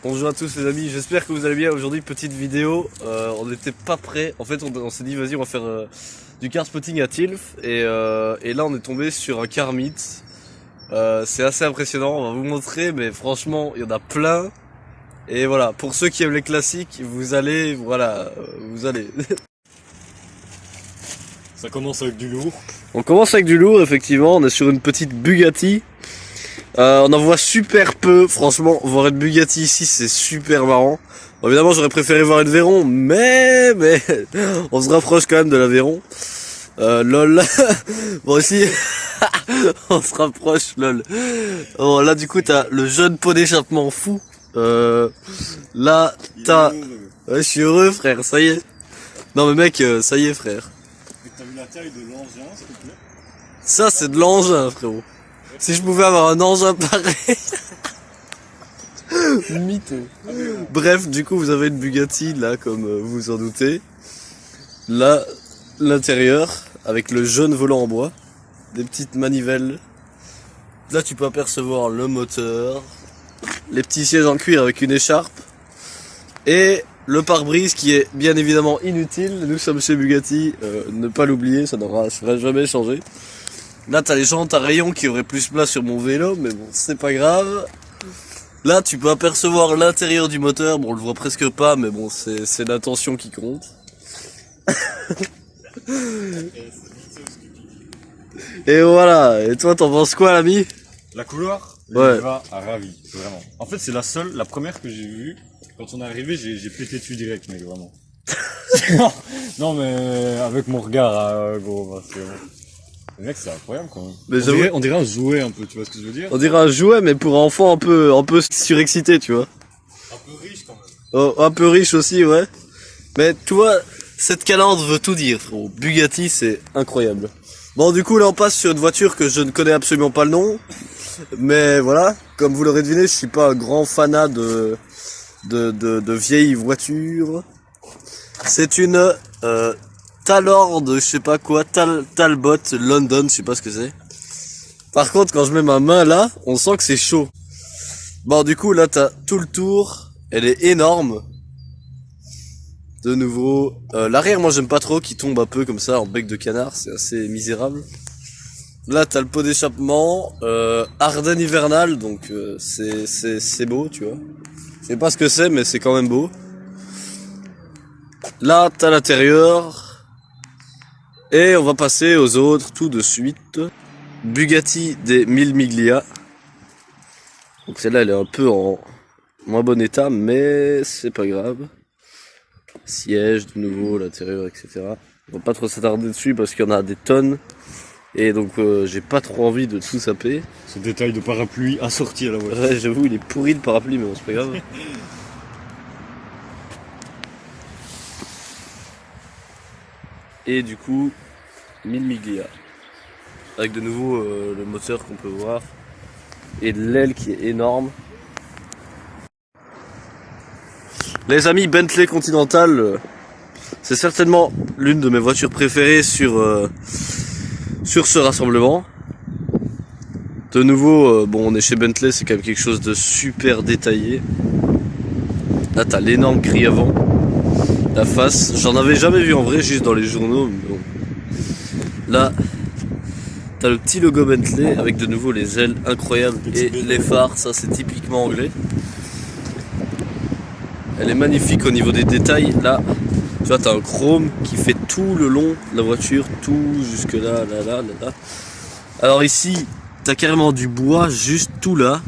Bonjour à tous les amis, j'espère que vous allez bien. Aujourd'hui petite vidéo, on n'était pas prêt. En fait on s'est dit vas-y on va faire du car spotting à Tilf et là on est tombé sur un car meet. C'est assez impressionnant, on va vous montrer, mais franchement il y en a plein. Et voilà, pour ceux qui aiment les classiques, vous allez. Ça commence avec du lourd. On commence avec du lourd, effectivement, on est sur une petite Bugatti. On en voit super peu, franchement, voir une Bugatti ici c'est super marrant. Bon, évidemment j'aurais préféré voir une Veyron, mais on se rapproche quand même de la Veyron. Lol. Bon ici, on se rapproche, lol. Bon là du coup t'as le jeune pot d'échappement fou. Là t'as... Ouais, je suis heureux frère, ça y est. Non mais mec, ça y est frère. T'as vu la taille de l'engin, s'il te plaît? Ça c'est de l'engin frérot. Si je pouvais avoir un engin pareil. Mytho. Bref, du coup vous avez une Bugatti là comme vous vous en doutez. Là, l'intérieur avec le jaune volant en bois. Des petites manivelles. Là tu peux apercevoir le moteur. Les petits sièges en cuir avec une écharpe. Et le pare-brise qui est bien évidemment inutile. Nous sommes chez Bugatti, ne pas l'oublier, ça n'aura jamais changé. Là t'as les jantes à rayons qui auraient plus place sur mon vélo, mais bon c'est pas grave. Là tu peux apercevoir l'intérieur du moteur, bon on le voit presque pas, mais bon c'est l'intention qui compte. Et voilà, et toi t'en penses quoi l'ami? La couleur, ouais. Elle va à ravi, vraiment. En fait c'est la première que j'ai vue. Quand on est arrivé, j'ai pété dessus direct, mec, vraiment. Non mais avec mon regard, gros, bah, c'est bon. Mec, c'est incroyable quand même. Mais on dirait un jouet un peu, tu vois ce que je veux dire? On dirait un jouet, mais pour enfants un peu surexcité, tu vois. Un peu riche quand même. Oh, un peu riche aussi, ouais. Mais tu vois, cette calandre veut tout dire, frérot. Bugatti, c'est incroyable. Bon, du coup, là, on passe sur une voiture que je ne connais absolument pas le nom. Mais voilà, comme vous l'aurez deviné, je suis pas un grand fanat de vieilles voitures. C'est une Talord, je sais pas quoi, Talbot London, je sais pas ce que c'est. Par contre, quand je mets ma main là, on sent que c'est chaud. Bon, du coup, là, t'as tout le tour. Elle est énorme. De nouveau, l'arrière, moi, j'aime pas trop, qui tombe un peu comme ça en bec de canard. C'est assez misérable. Là, t'as le pot d'échappement, Ardennes hivernal, donc c'est beau, tu vois. Je sais pas ce que c'est, mais c'est quand même beau. Là, t'as l'intérieur. Et on va passer aux autres tout de suite. Bugatti des Mille Miglia. Donc celle-là, elle est un peu en moins bon état, mais c'est pas grave. Siège de nouveau, l'intérieur, etc. On va pas trop s'attarder dessus parce qu'il y en a des tonnes. Et donc j'ai pas trop envie de tout saper. Ce détail de parapluie assorti à la voiture. Ouais, j'avoue, il est pourri le parapluie, mais bon, c'est pas grave. Et du coup, Mille Miglia. Avec de nouveau le moteur qu'on peut voir. Et l'aile qui est énorme. Les amis, Bentley Continental, c'est certainement l'une de mes voitures préférées sur ce rassemblement. De nouveau, bon on est chez Bentley, c'est quand même quelque chose de super détaillé. Là t'as l'énorme grille avant. La face, j'en avais jamais vu en vrai, juste dans les journaux. Mais bon. Là, t'as le petit logo Bentley avec de nouveau les ailes incroyables et les phares, ça c'est typiquement anglais. Elle est magnifique au niveau des détails. Là, tu vois, t'as un chrome qui fait tout le long de la voiture, tout jusque là, là. Alors ici, t'as carrément du bois juste tout là.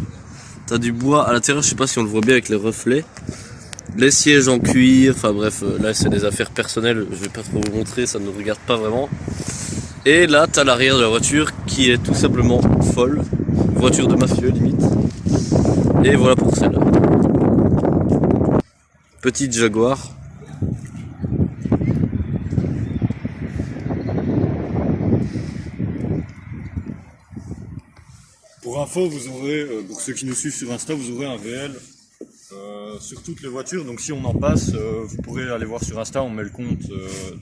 T'as du bois à l'intérieur, je sais pas si on le voit bien avec les reflets. Les sièges en cuir, enfin bref, là c'est des affaires personnelles, je vais pas trop vous montrer, ça ne nous regarde pas vraiment. Et là t'as l'arrière de la voiture qui est tout simplement folle, voiture de mafieux limite. Et voilà pour celle-là. Petite Jaguar. Pour info, vous aurez, pour ceux qui nous suivent sur Insta, vous aurez un VL sur toutes les voitures. Donc si on en passe, vous pourrez aller voir sur Insta, on met le compte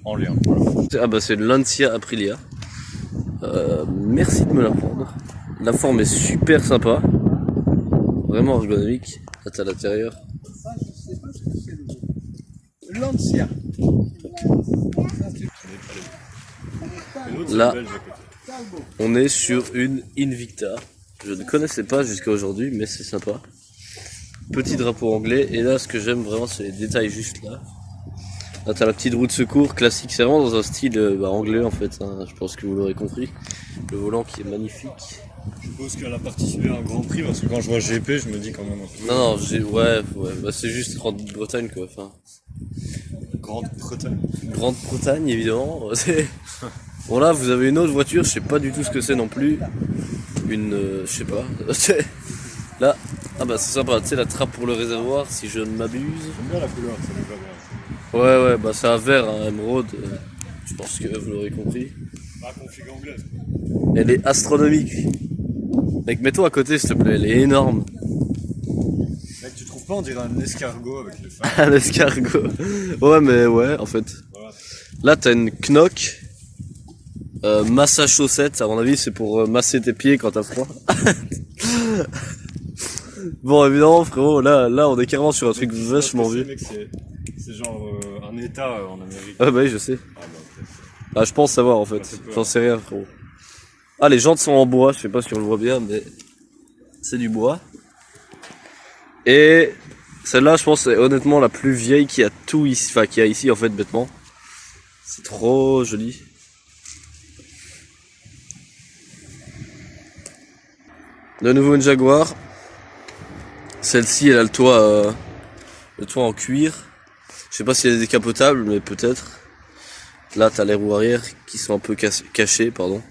en lien. Voilà. Ah bah c'est le Lancia Aprilia. Merci de me la prendre. La forme est super sympa. Vraiment ergonomique. Là t'as l'intérieur. Lancia. Et l'autre, c'est Là. le belge à côté. On est sur une Invicta. Je ne connaissais pas jusqu'à aujourd'hui, mais c'est sympa. Petit drapeau anglais. Et là, ce que j'aime vraiment, c'est les détails juste là. Là, t'as la petite roue de secours classique. C'est vraiment dans un style anglais en fait. Hein. Je pense que vous l'aurez compris. Le volant qui est magnifique. Je suppose qu'elle a participé à un grand prix parce que quand je vois GP, je me dis quand même un peu. Non, ouais, bah, c'est juste Grande-Bretagne quoi. Enfin, Grande-Bretagne. Grande-Bretagne évidemment. Bon là, vous avez une autre voiture. Je sais pas du tout ce que c'est non plus. Je sais pas. Là, ah bah c'est sympa. Tu sais la trappe pour le réservoir, si je ne m'abuse. J'aime bien la couleur, ça me va bien. Ouais, bah c'est un vert, un émeraude. Je pense que vous l'aurez compris. La config anglaise. Elle est astronomique. Mec, mets-toi à côté s'il te plaît, elle est énorme. Mec, tu trouves pas on dirait un escargot avec les phares? Un escargot. Ouais, mais ouais, en fait. Voilà. Là, t'as une knock. Masse à chaussettes, à mon avis, c'est pour masser tes pieds quand t'as froid. Bon, évidemment, frérot, là, on est carrément sur un truc vachement vieux. Mec, c'est genre un état en Amérique. Ah bah oui, je sais. Ah bah, ok. Ah, je pense savoir en fait. Ça fait peur. J'en sais rien, frérot. Ah, les jantes sont en bois. Je sais pas si on le voit bien, mais c'est du bois. Et celle-là, je pense, c'est honnêtement la plus vieille qui a tout ici, enfin qui a ici en fait, bêtement. C'est trop joli. De nouveau une Jaguar. Celle-ci, elle a le toit en cuir. Je sais pas si elle est décapotable, mais peut-être. Là, t'as les roues arrière qui sont un peu cachées, pardon.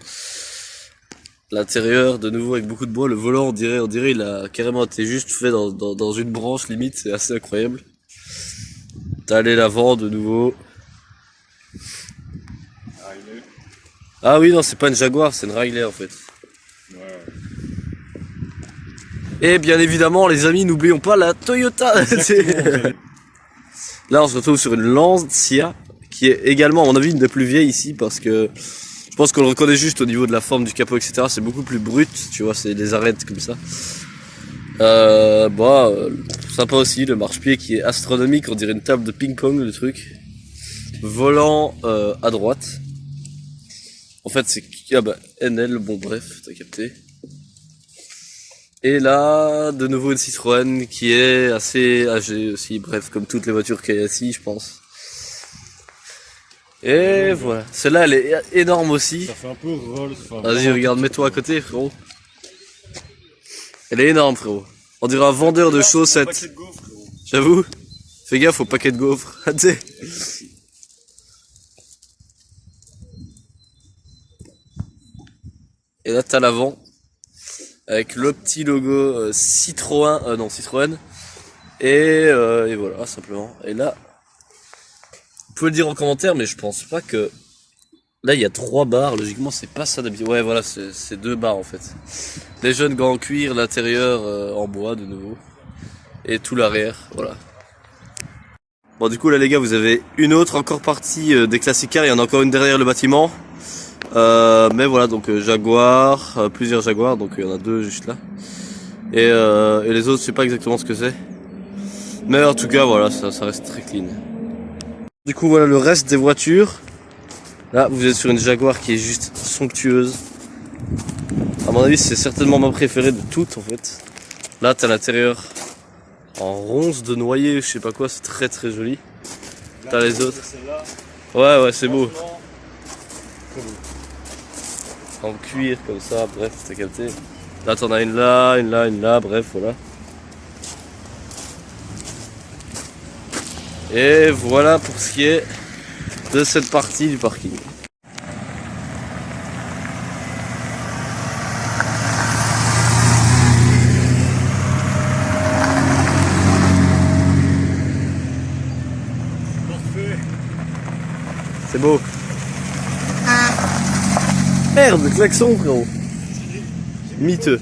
L'intérieur, de nouveau avec beaucoup de bois. Le volant, on dirait, il a carrément été juste fait dans une branche limite. C'est assez incroyable. T'as les l'avant, de nouveau. Riley. Ah oui, non, c'est pas une Jaguar, c'est une Riley en fait. Ouais. Et bien évidemment, les amis, n'oublions pas la Toyota. Là, on se retrouve sur une Lancia, qui est également, à mon avis, une des plus vieilles ici, parce que je pense qu'on le reconnaît juste au niveau de la forme du capot, etc. C'est beaucoup plus brut, tu vois, c'est des arêtes comme ça. Sympa aussi, le marche-pied qui est astronomique, on dirait une table de ping-pong, le truc. Volant à droite. En fait, c'est NL, bon bref, t'as capté. Et là, de nouveau une Citroën qui est assez âgée aussi, bref, comme toutes les voitures qu'il y a ici, je pense. Et voilà, celle-là elle est énorme aussi. Ça fait un peu Rolls. Vas-y, regarde, mets-toi à côté, frérot. Elle est énorme, frérot. On dirait un vendeur de chaussettes. J'avoue. Fais gaffe au paquet de gaufres. Et là, t'as l'avant. Avec le petit logo Citroën. Et voilà, simplement. Et là, vous pouvez le dire en commentaire, mais je pense pas que... Là, il y a 3 barres. Logiquement, c'est pas ça d'habitude. Ouais, voilà, c'est 2 barres en fait. Les jeunes gants en cuir, l'intérieur en bois de nouveau. Et tout l'arrière, voilà. Bon, du coup, là, les gars, vous avez une autre encore partie des classiques cars. Il y en a encore une derrière le bâtiment. Mais voilà, donc Jaguar, plusieurs Jaguars, donc il y en a 2 juste là. Et les autres, je sais pas exactement ce que c'est. Mais en tout cas, voilà, ça reste très clean. Du coup, voilà le reste des voitures. Là, vous êtes sur une Jaguar qui est juste somptueuse. À mon avis, c'est certainement ma préférée de toutes en fait. Là, t'as l'intérieur en ronce de noyer, je sais pas quoi, c'est très très joli. T'as les autres. Ouais, c'est beau. En cuir comme ça, bref, t'as capté. Là, t'en as une là, bref, voilà. Et voilà pour ce qui est de cette partie du parking. C'est beau. Merde, le klaxon, frérot. Miteux.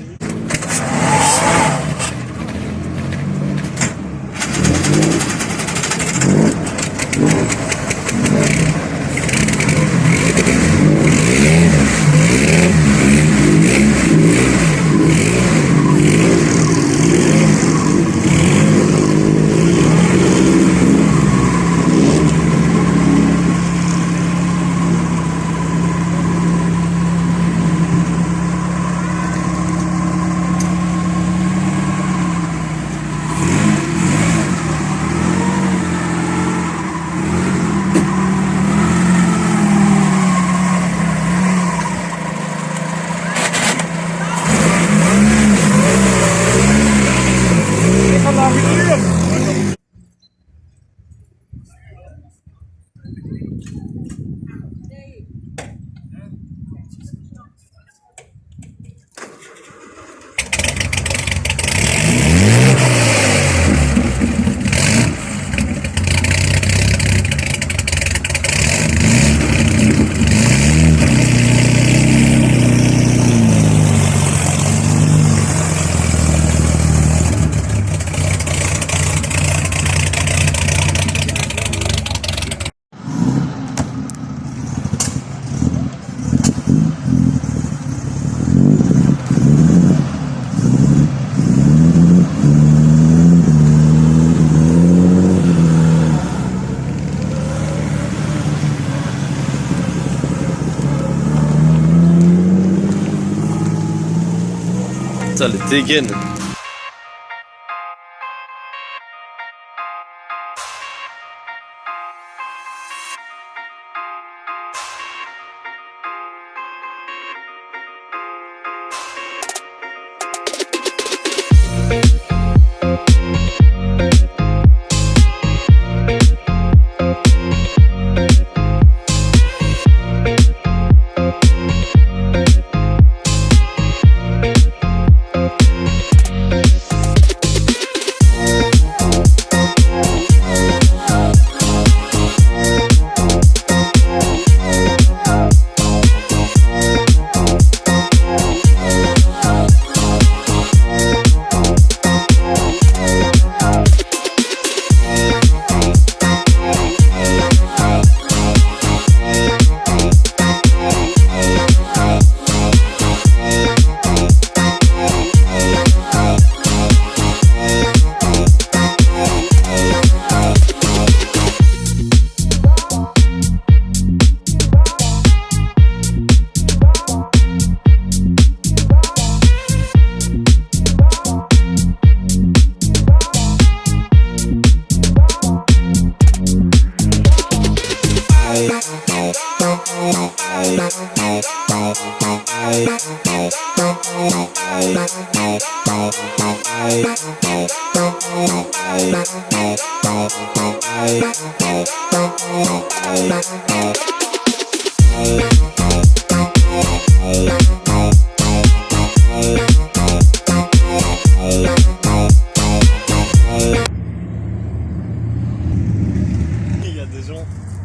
Putain, les dégaines.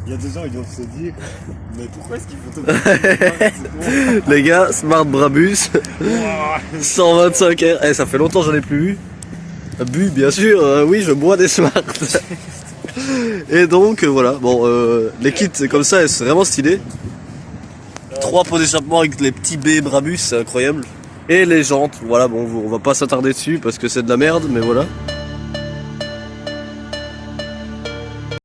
Il y a des gens, ils doivent se dire, mais pourquoi est-ce qu'il faut te Les gars, Smart Brabus, 125 R. Eh, ça fait longtemps que j'en ai plus bu, bien sûr. Oui, je bois des Smart. Et donc, voilà. Bon, les kits comme ça, c'est vraiment stylé. 3 pots d'échappement avec les petits B Brabus, c'est incroyable. Et les jantes, voilà, bon, on va pas s'attarder dessus parce que c'est de la merde, mais voilà.